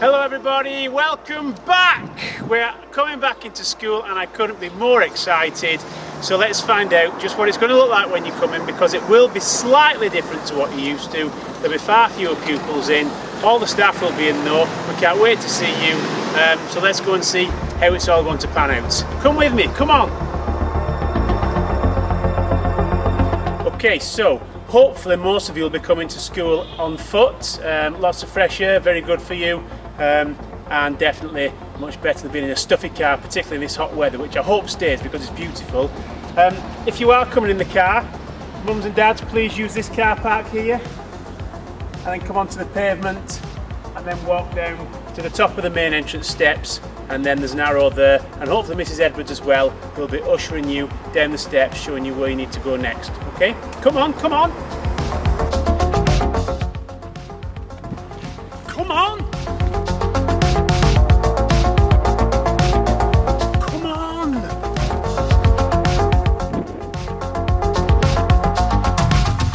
Hello everybody, welcome back. We're coming back into school and I couldn't be more excited. So let's find out just what it's going to look like when you come in, because it will be slightly different to what you're used to. There'll be far fewer pupils in, all the staff will be in though. We can't wait to see you. So let's go and see how it's all going to pan out. Come with me, come on. Okay, so hopefully most of you will be coming to school on foot. Lots of fresh air, very good for you. And definitely much better than being in a stuffy car, particularly in this hot weather, which I hope stays because it's beautiful. If you are coming in the car, mums and dads, please use this car park here and then come onto the pavement and then walk down to the top of the main entrance steps, and then there's an arrow there, and hopefully Mrs Edwards as well will be ushering you down the steps, showing you where you need to go next. Okay, come on, come on. Come on! Come on!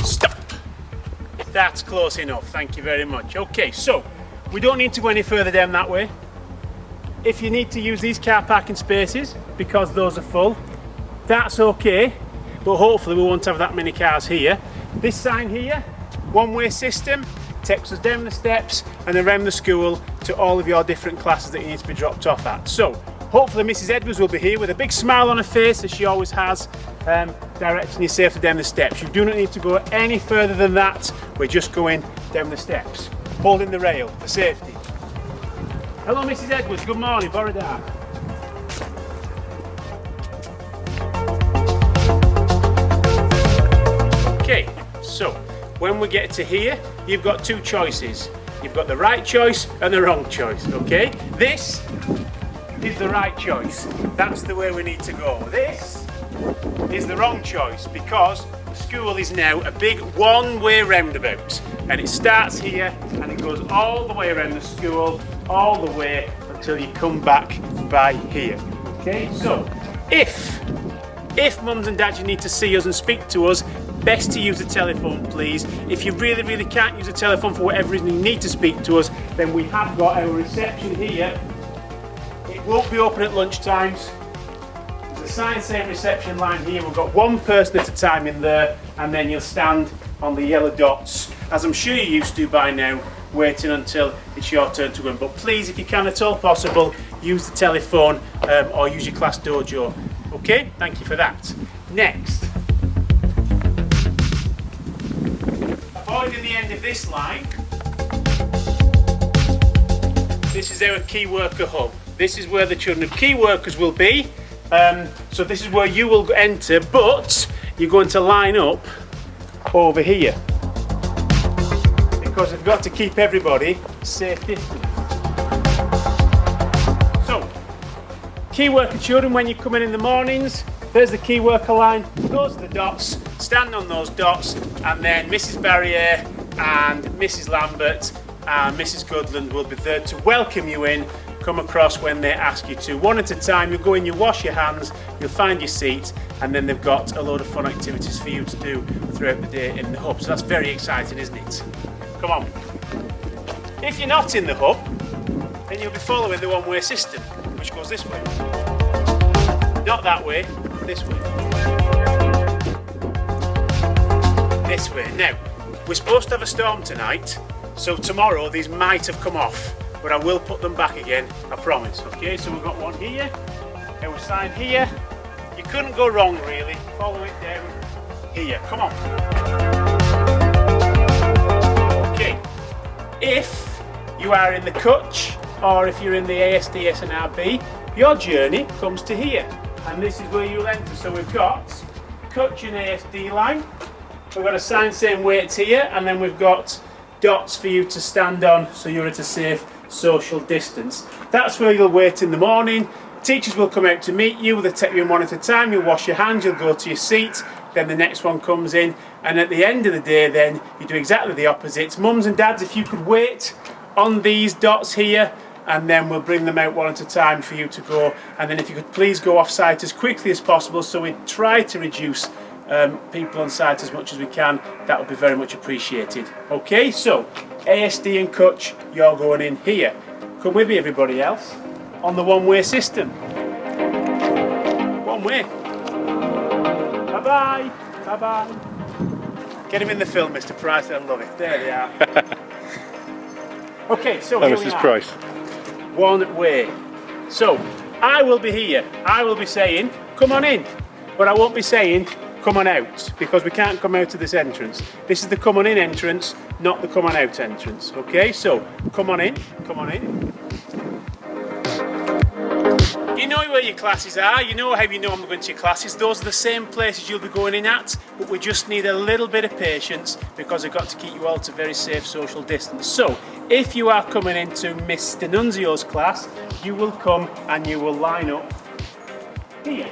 Stop! That's close enough, thank you very much. Okay, so we don't need to go any further down that way. If you need to use these car parking spaces because those are full, that's okay, but hopefully we won't have that many cars here. This sign here, one-way system, takes us down the steps and around the school to all of your different classes that you need to be dropped off at. So hopefully Mrs Edwards will be here with a big smile on her face, as she always has, directing you safely down the steps. You do not need to go any further than that. We're just going down the steps, holding the rail for safety. Hello Mrs Edwards, good morning, Borodar. Okay, so when we get to here, you've got two choices. You've got the right choice and the wrong choice, okay? This is the right choice. That's the way we need to go. This is the wrong choice because the school is now a big one-way roundabout, and it starts here and it goes all the way around the school, all the way until you come back by here. Okay, so if mums and dads, you need to see us and speak to us, best to use the telephone, please. If you really can't use the telephone for whatever reason, you need to speak to us, then we have got our reception here. It won't be open at lunch times. There's a sign saying reception line here. We've got one person at a time in there, and then you'll stand on the yellow dots, as I'm sure you're used to by now, waiting until it's your turn to go in. But please, if you can at all possible, use the telephone or use your class dojo. Okay, thank you for that. Next, avoiding the end of this line, this is our key worker hub. This is where the children of key workers will be. So this is where you will enter, but you're going to line up over here, because we've got to keep everybody safe distance. So, key worker children, when you come in the mornings, there's the key worker line, those are the dots, stand on those dots, and then Mrs Barrier and Mrs Lambert and Mrs Goodland will be there to welcome you in. Come across when they ask you to. One at a time, you go in, you wash your hands, you'll find your seat, and then they've got a load of fun activities for you to do throughout the day in the hub. So that's very exciting, isn't it? Come on. If you're not in the hub, then you'll be following the one-way system, which goes this way. Not that way, this way. This way. Now, we're supposed to have a storm tonight, so tomorrow these might have come off, but I will put them back again, I promise. Okay, so we've got one here, our sign here. You couldn't go wrong really. Follow it down here. Come on. Okay, if you are in the Kutch or if you're in the ASD SNRB, your journey comes to here, and this is where you'll enter. So we've got Kutch and ASD line. We've got a sign saying wait here, and then we've got dots for you to stand on so you're at a safe social distance. That's where you'll wait in the morning. Teachers will come out to meet you. They'll take you in one at a time. You'll wash your hands, you'll go to your seat, then the next one comes in, and at the end of the day then you do exactly the opposite. Mums and dads, if you could wait on these dots here, and then we'll bring them out one at a time for you to go, and then if you could please go off site as quickly as possible, so we try to reduce people on site as much as we can. That would be very much appreciated. Okay, so ASD and Kutch, you're going in here. come with me everybody else on the one-way system. One way. Bye-bye. Bye-bye. Get him in the film, Mr Price, I love it. There they are. Okay, so here we Mrs are. Price. One way. So, I will be here. I will be saying, come on in. But I won't be saying, come on out, because we can't come out of this entrance. This is the come on in entrance, not the come on out entrance. Okay, so come on in, come on in. You know where your classes are, you know how you know I'm going to your classes. Those are the same places you'll be going in at, but we just need a little bit of patience because I've got to keep you all to very safe social distance. So, if you are coming into Mr Nunzio's class, you will come and you will line up here.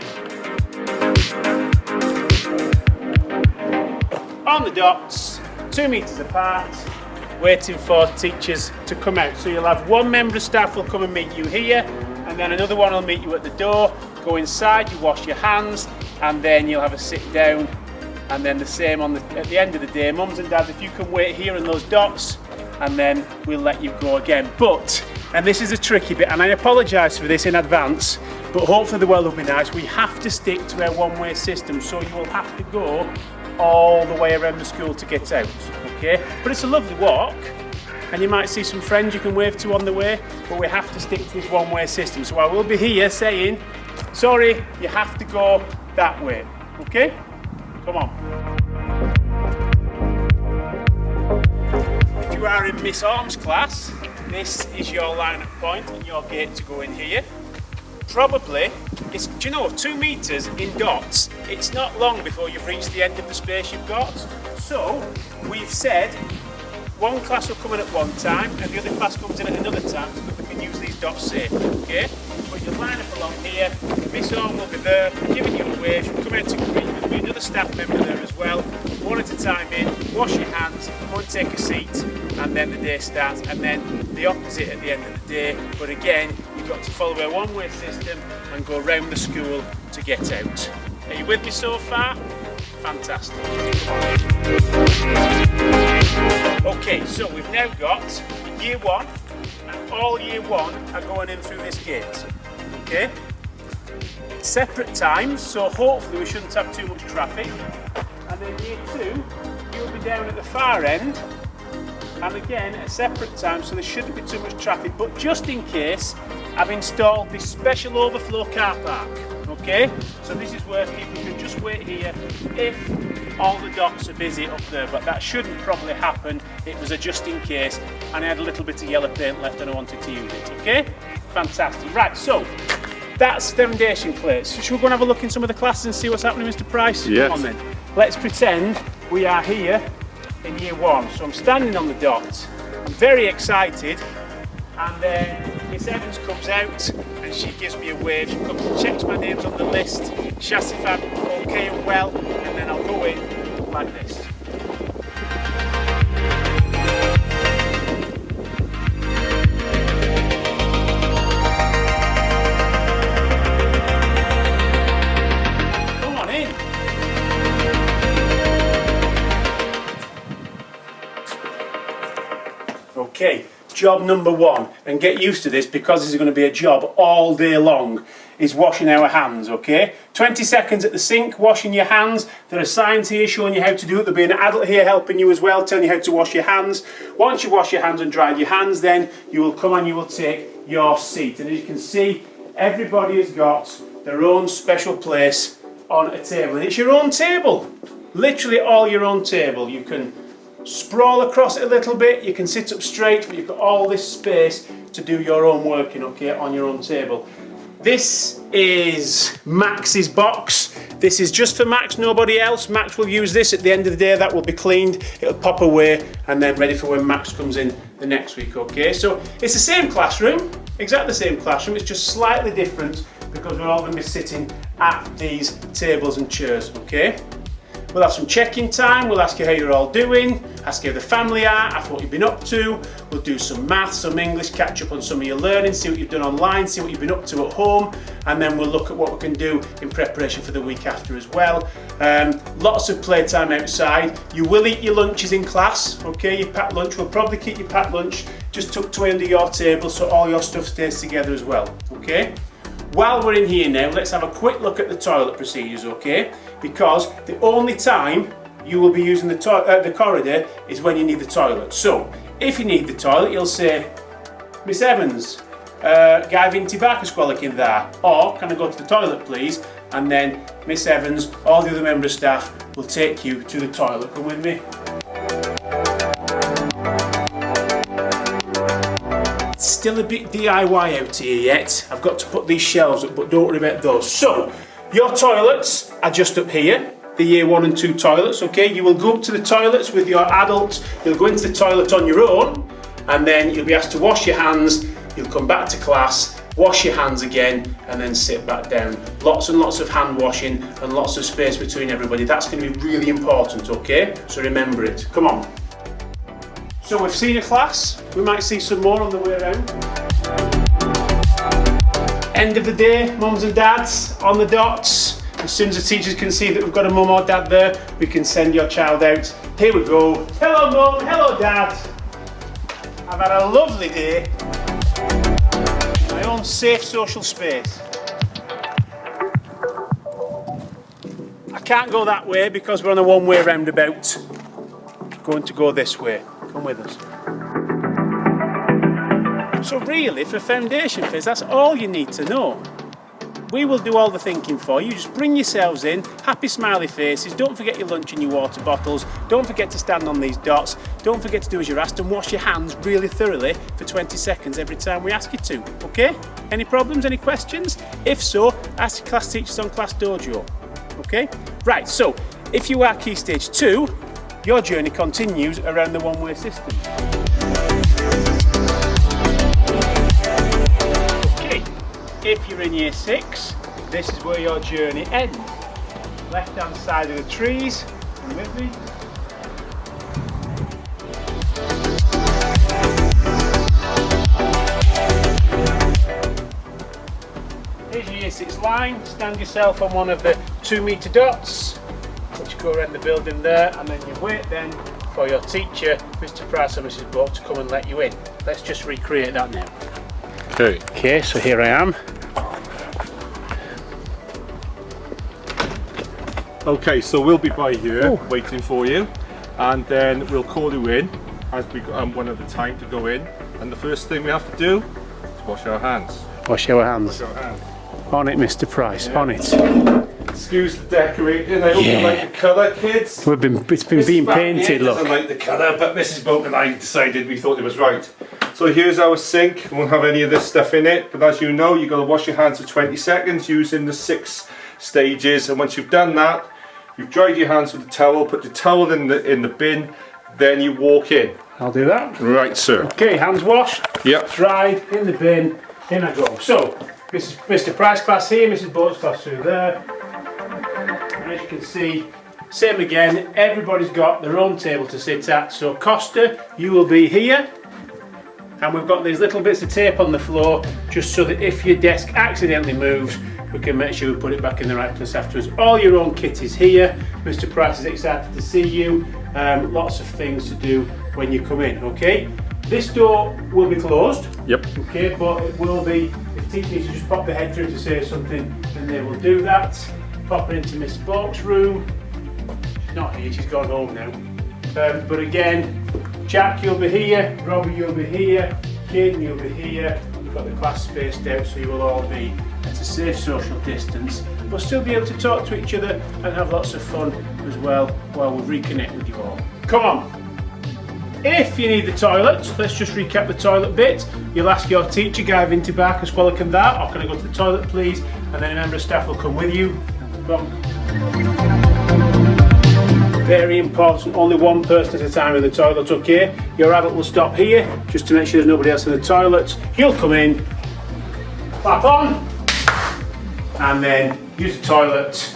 On the dots, 2 metres apart, waiting for teachers to come out. So you'll have one member of staff will come and meet you here, and then another one will meet you at the door. Go inside, you wash your hands, and then you'll have a sit down, and then the same at the end of the day. Mums and dads, if you can wait here in those dots, and then we'll let you go again. But, and this is a tricky bit, and I apologise for this in advance, but hopefully the weather will be nice. We have to stick to our one-way system, so you will have to go all the way around the school to get out, okay? But it's a lovely walk, and you might see some friends you can wave to on the way, but we have to stick to this one-way system. So I will be here saying, sorry, you have to go that way, okay? Come on. If you are in Miss Orm's class, this is your line-up point and your gate to go in here. Probably, do you know, 2 metres in dots, it's not long before you've reached the end of the space you've got. So, we've said one class will come in at one time and the other class comes in at another time so that we can use these dots safely, okay? But you line up along here, Miss Orme will be there, giving you a wave, she'll come out to greet you, there'll be another staff member there as well. One at a time in, wash your hands, go and take a seat, and then the day starts, and then the opposite at the end of the day. But again, you've got to follow a one-way system and go round the school to get out. Are you with me so far? Fantastic. Okay, so we've now got year 1, and all year 1 are going in through this gate. Okay? Separate times, so hopefully we shouldn't have too much traffic. And then year 2, you'll be down at the far end, and again at a separate time, so there shouldn't be too much traffic. But just in case, I've installed this special overflow car park. Okay, so this is where people can just wait here if all the dots are busy up there, but that shouldn't probably happen. It was a just in case, and I had a little bit of yellow paint left and I wanted to use it. Okay, fantastic. Right, so that's foundation plates. Should we go and have a look in some of the classes and see what's happening, Mr Price? Yes. Come on then. Let's pretend we are here in year 1. So I'm standing on the dot. I'm very excited, and then Miss Evans comes out and she gives me a wave. She comes and checks my names on the list. She asks if I'm okay and well, and then I'll go in like this. Come on in. Okay. Job number 1, and get used to this because this is going to be a job all day long, is washing our hands, okay? 20 seconds at the sink, washing your hands. There are signs here showing you how to do it. There'll be an adult here helping you as well, telling you how to wash your hands. Once you wash your hands and dried your hands, then you will come and you will take your seat. And as you can see, everybody has got their own special place on a table. And it's your own table, literally all your own table. You can sprawl across it a little bit, you can sit up straight, but you've got all this space to do your own working, okay, on your own table. This is Max's box. This is just for Max, nobody else. Max will use this at the end of the day, that will be cleaned, it'll pop away, and then ready for when Max comes in the next week, okay? So it's the same classroom, exactly the same classroom, it's just slightly different because we're all going to be sitting at these tables and chairs, okay? We'll have some check-in time, we'll ask you how you're all doing, ask you how the family are, ask what you've been up to. We'll do some maths, some English, catch up on some of your learning, see what you've done online, see what you've been up to at home, and then we'll look at what we can do in preparation for the week after as well. Lots of playtime outside. You will eat your lunches in class, okay? Your packed lunch, we'll probably keep your packed lunch just tucked away under your table so all your stuff stays together as well, okay? While we're in here now, let's have a quick look at the toilet procedures, okay? Because the only time you will be using the corridor is when you need the toilet. So, if you need the toilet, you'll say, Miss Evans, Guy Vinti Barker squalling there, or can I go to the toilet please? And then Miss Evans, all the other member of staff will take you to the toilet. Come with me. Still a bit DIY out here yet. I've got to put these shelves up, but don't worry about those. So, your toilets are just up here, the year 1 and 2 toilets, okay? You will go up to the toilets with your adults, you'll go into the toilet on your own, and then you'll be asked to wash your hands, you'll come back to class, wash your hands again, and then sit back down. Lots and lots of hand washing and lots of space between everybody. That's going to be really important, okay? So remember it. Come on. So we've seen a class, we might see some more on the way around. End of the day, mums and dads, on the dots. As soon as the teachers can see that we've got a mum or dad there, we can send your child out. Here we go. Hello mum, hello dad. I've had a lovely day. My own safe social space. I can't go that way because we're on a one-way roundabout. Going to go this way. Come with us. So really, for foundation phase, that's all you need to know. We will do all the thinking for you. Just bring yourselves in, happy smiley faces, don't forget your lunch and your water bottles, don't forget to stand on these dots, don't forget to do as you're asked and wash your hands really thoroughly for 20 seconds every time we ask you to, okay? Any problems, any questions? If so, ask your class teachers on Class Dojo, okay? Right, so if you are Key Stage 2, your journey continues around the one-way system. Okay, if you're in Year 6, this is where your journey ends. Left-hand side of the trees, come with me. Here's your Year 6 line, stand yourself on one of the 2-metre dots, which go around the building there, and then you wait then for your teacher, Mr Price or Mrs Bolt, to come and let you in. Let's just recreate that now. Okay, so here I am. Okay, so we'll be by here waiting for you, and then we'll call you in as we one at a time to go in. And the first thing we have to do is wash our hands. Wash our hands. Wash our hands. On it, Mr Price, on it. Excuse the decorating, I hope you like the colour, kids. It's been being painted, look. Doesn't like the colour, but Mrs Bolt and I decided we thought it was right. So here's our sink, won't have any of this stuff in it, but as you know, you've got to wash your hands for 20 seconds using the 6 stages, and once you've done that, you've dried your hands with a towel, put your towel in the bin, then you walk in. I'll do that. Right, sir. Okay, hands washed, Yep. dried, in the bin, in I go. So, Mr Price class here, Mrs Bolt's class through there. And as you can see, same again, everybody's got their own table to sit at. So Costa, you will be here. And we've got these little bits of tape on the floor, just so that if your desk accidentally moves, we can make sure we put it back in the right place afterwards. All your own kit is here. Mr Price is excited to see you. Lots of things to do when you come in, okay? This door will be closed. Yep. Okay, but it will be, if teachers need to just pop their head through to say something, then they will do that. Pop it into Miss Boak's room. She's not here, she's gone home now. But again, Jack, you'll be here, Robbie, you'll be here, Kid, you'll be here. We've got the class spaced out, so you will all be at a safe social distance, but still be able to talk to each other and have lots of fun as well while we reconnect with you all. Come on! If you need the toilet, let's just recap the toilet bit. You'll ask your teacher, Guy Vinti Barker, squalor can that, or can I go to the toilet please? And then a member of staff will come with you. Come on. Very important, only one person at a time in the toilet, okay? Your adult will stop here, just to make sure there's nobody else in the toilet. He'll come in, clap on, and then use the toilet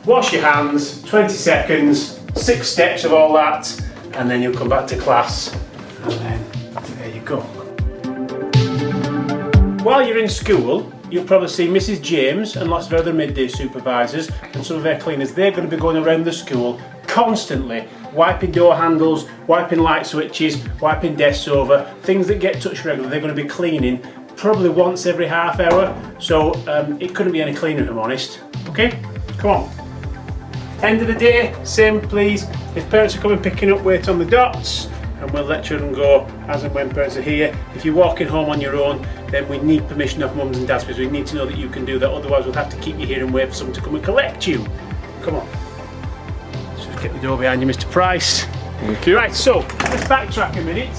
wash your hands, 20 seconds, 6 steps of all that, and then you'll come back to class, and then there you go. While you're in school, you'll probably see Mrs James and lots of other midday supervisors and some of their cleaners. They're going to be going around the school constantly, wiping door handles, wiping light switches, wiping desks over, things that get touched regularly. They're going to be cleaning probably once every half hour, so it couldn't be any cleaner if I'm honest. Okay, come on. End of the day, same please. If parents are coming picking up, wait on the dots, and we'll let children go as and when parents are here. If you're walking home on your own, then we need permission of mums and dads, because we need to know that you can do that, otherwise we'll have to keep you here and wait for someone to come and collect you. Come on. Let's just get the door behind you, Mr Price. Thank you. Right, so let's backtrack a minute,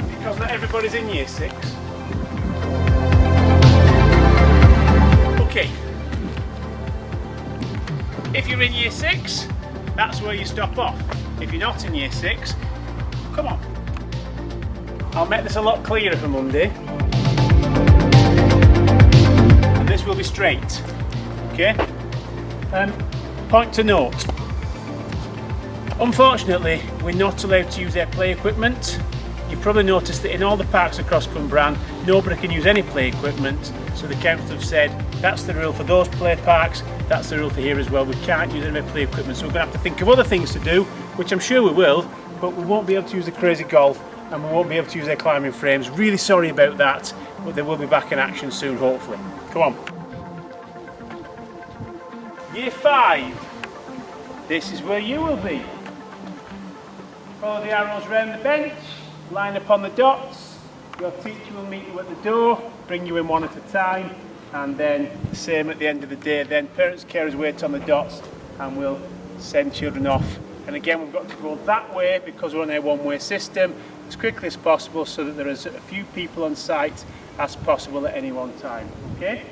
because not everybody's in year 6. Okay. If you're in year 6, that's where you stop off. If you're not in year 6, come on. I'll make this a lot clearer for Monday. And this will be straight. Okay? Point to note. Unfortunately, we're not allowed to use their play equipment. You've probably noticed that in all the parks across Cumbran, nobody can use any play equipment. So the council have said that's the rule for those play parks, that's the rule for here as well. We can't use any play equipment, so we're going to have to think of other things to do, which I'm sure we will, but we won't be able to use the crazy golf and we won't be able to use their climbing frames. Really sorry about that, but they will be back in action soon, hopefully. Come on. Year 5, this is where you will be. Follow the arrows round the bench, line up on the dots. Your teacher will meet you at the door, bring you in one at a time, and then the same at the end of the day. Then parents, carers wait on the dots and we'll send children off. And again, we've got to go that way because we're on a one-way system as quickly as possible, so that there is a few people on site as possible at any one time. Okay?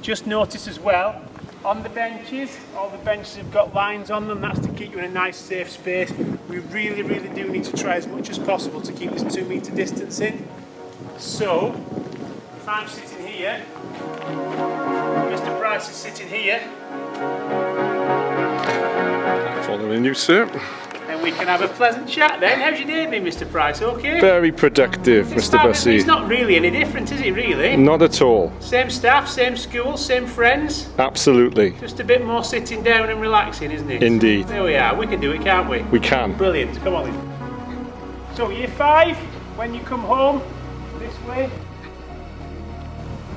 Just notice as well, on the benches, all the benches have got lines on them. That's to keep you in a nice safe space. We really do need to try as much as possible to keep this 2 metre distancing. So, if I'm sitting here, Mr Price is sitting here, Following you, sir. and we can have a pleasant chat then. How's your day been, Mr Price? Okay? Very productive, Mr Bussy. It's not really any different, is it really? Not at all. Same staff, same school, same friends. Absolutely. Just a bit more sitting down and relaxing, isn't it? Indeed. There we are. We can do it, can't we? We can. Brilliant. Come on then. So year 5, when you come home, this way.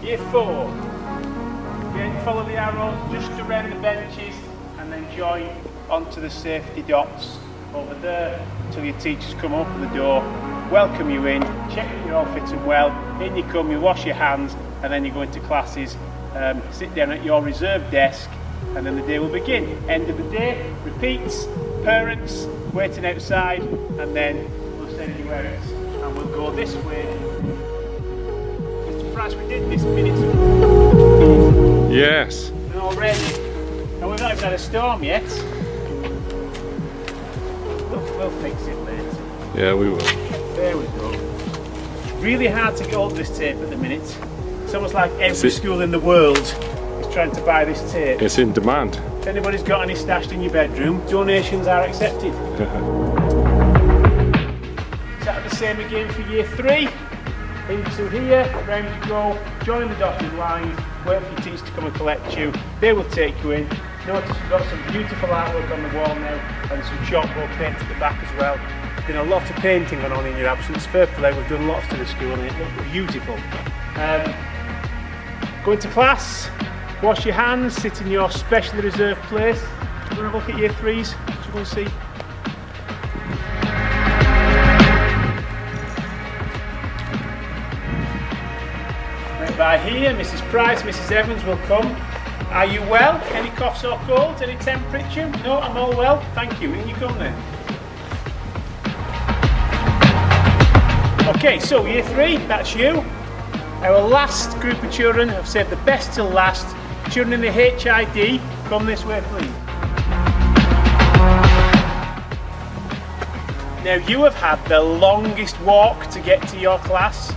Year 4. Again, follow the arrows just around the benches and then join onto the safety dots over there until your teachers come open the door, welcome you in, check that you're all fit and well. In you come, you wash your hands, and then you go into classes, sit down at your reserved desk, and then the day will begin. End of the day, repeats, parents waiting outside, and then we'll send you out and we'll go this way. Mr Price, we did this minutes ago. Yes. And already, and we've not even had a storm yet. We'll fix it later. Yeah, we will. There we go. It's really hard to get hold of this tape at the minute. It's almost like every school in the world is trying to buy this tape. It's in demand. If anybody's got any stashed in your bedroom, donations are accepted. Is that the same again for year 3? Into here, round you go, join the dotted line, wait for your teachers to come and collect you. They will take you in. Notice you've got some beautiful artwork on the wall now and some chalkboard paint at the back as well. There's been a lot of painting going on in your absence. Fair play, we've done lots to the school and it looks beautiful. Go into class, wash your hands, sit in your specially reserved place. We're going to look at year 3s, what you want to see. Right by here, Mrs Price, Mrs Evans will come. Are you well? Any coughs or colds? Any temperature? No, I'm all well. Thank you. In you come then. Okay, so year 3, that's you. Our last group of children have saved the best till last. Children in the HID, come this way please. Now you have had the longest walk to get to your class,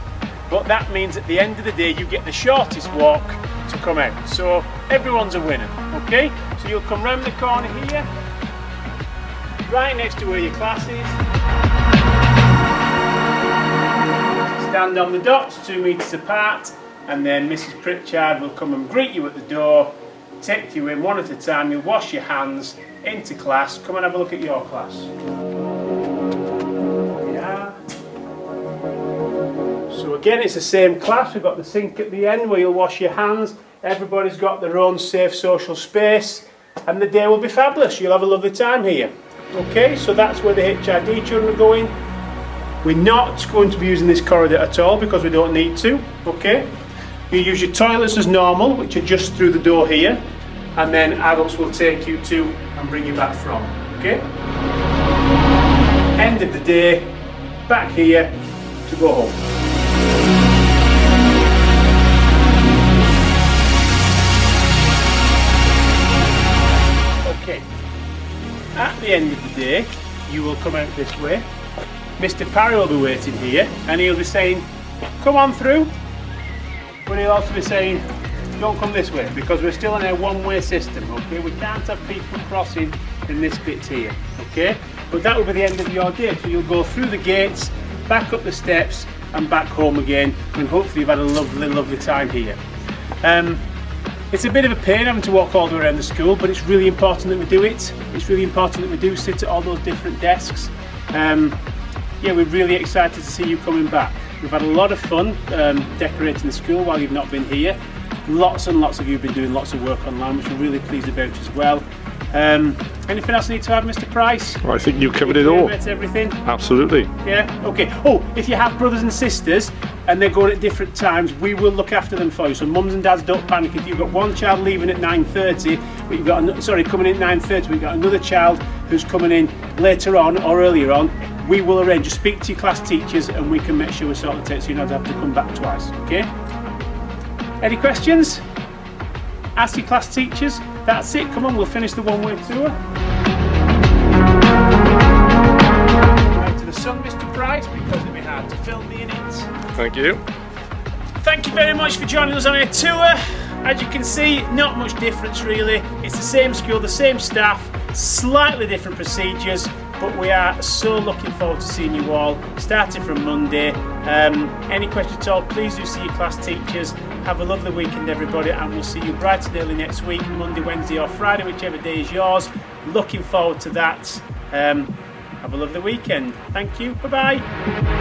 but that means at the end of the day you get the shortest walk to come out. So everyone's a winner, okay? So you'll come round the corner here, right next to where your class is. Stand on the dots, 2 metres apart, and then Mrs Pritchard will come and greet you at the door, take you in one at a time, you'll wash your hands, into class, come and have a look at your class. Yeah. So again, it's the same class, we've got the sink at the end where you'll wash your hands, everybody's got their own safe social space, and the day will be fabulous, you'll have a lovely time here. Okay, so that's where the HID children are going. We're not going to be using this corridor at all because we don't need to, okay? You use your toilets as normal, which are just through the door here, and then adults will take you to and bring you back from, okay? End of the day, back here to go home. Okay, at the end of the day, you will come out this way. Mr Parry will be waiting here, and he'll be saying, come on through, but he'll also be saying, don't come this way, because we're still in a one-way system, okay? We can't have people crossing in this bit here, okay? But that will be the end of your day, so you'll go through the gates, back up the steps, and back home again, and hopefully you've had a lovely, lovely time here. It's a bit of a pain having to walk all the way around the school, but it's really important that we do it. It's really important that we do sit at all those different desks. Yeah, we're really excited to see you coming back. We've had a lot of fun decorating the school while you've not been here. Lots and lots of you have been doing lots of work online, which we're really pleased about as well. Anything else I need to add, Mr Price? Well, I think you covered it all. Everything? Absolutely. Yeah, okay. Oh, if you have brothers and sisters and they're going at different times, we will look after them for you. So mums and dads, don't panic. If you've got one child leaving at 9:30, but you've got coming in at 9:30, but you've got another child who's coming in later on or earlier on, we will arrange. Just speak to your class teachers and we can make sure we sort the out so you don't have to come back twice, okay? Any questions? Ask your class teachers. That's it, come on, we'll finish the one-way tour. Out to the sun, Mr Price, because it'll be hard to film me in it. Thank you. Thank you very much for joining us on our tour. As you can see, not much difference really. It's the same school, the same staff, slightly different procedures, but we are so looking forward to seeing you all, starting from Monday. Any questions at all, please do see your class teachers. Have a lovely weekend everybody, and we'll see you bright and early next week, Monday, Wednesday or Friday, whichever day is yours. Looking forward to that. Have a lovely weekend. Thank you, bye-bye.